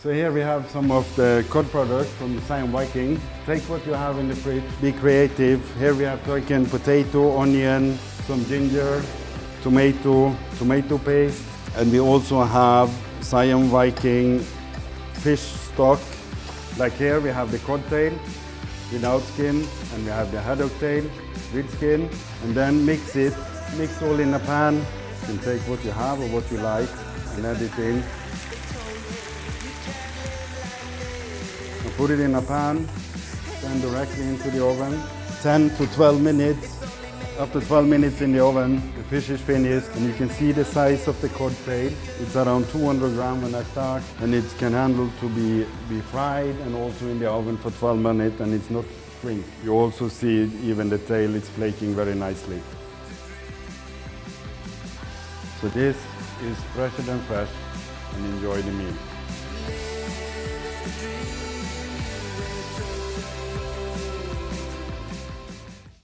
So here we have some of the cod products from the Siam Viking. Take what you have in the fridge, be creative. Here we have taken potato, onion, some ginger, tomato paste, and we also have Siam Viking fish stock. Like here we have the cod tail without skin, and we have the haddock tail with skin, and then mix all in a pan. You can take what you have or what you like and add it in. And put it in a pan, then directly into the oven. 10 to 12 minutes. After 12 minutes in the oven, the fish is finished, and you can see the size of the cod tail. It's around 200 grams when I start, and it can handle to be fried and also in the oven for 12 minutes, and it's not shrink. You also see even the tail is flaking very nicely. So this is fresher than fresh, and enjoy the meal.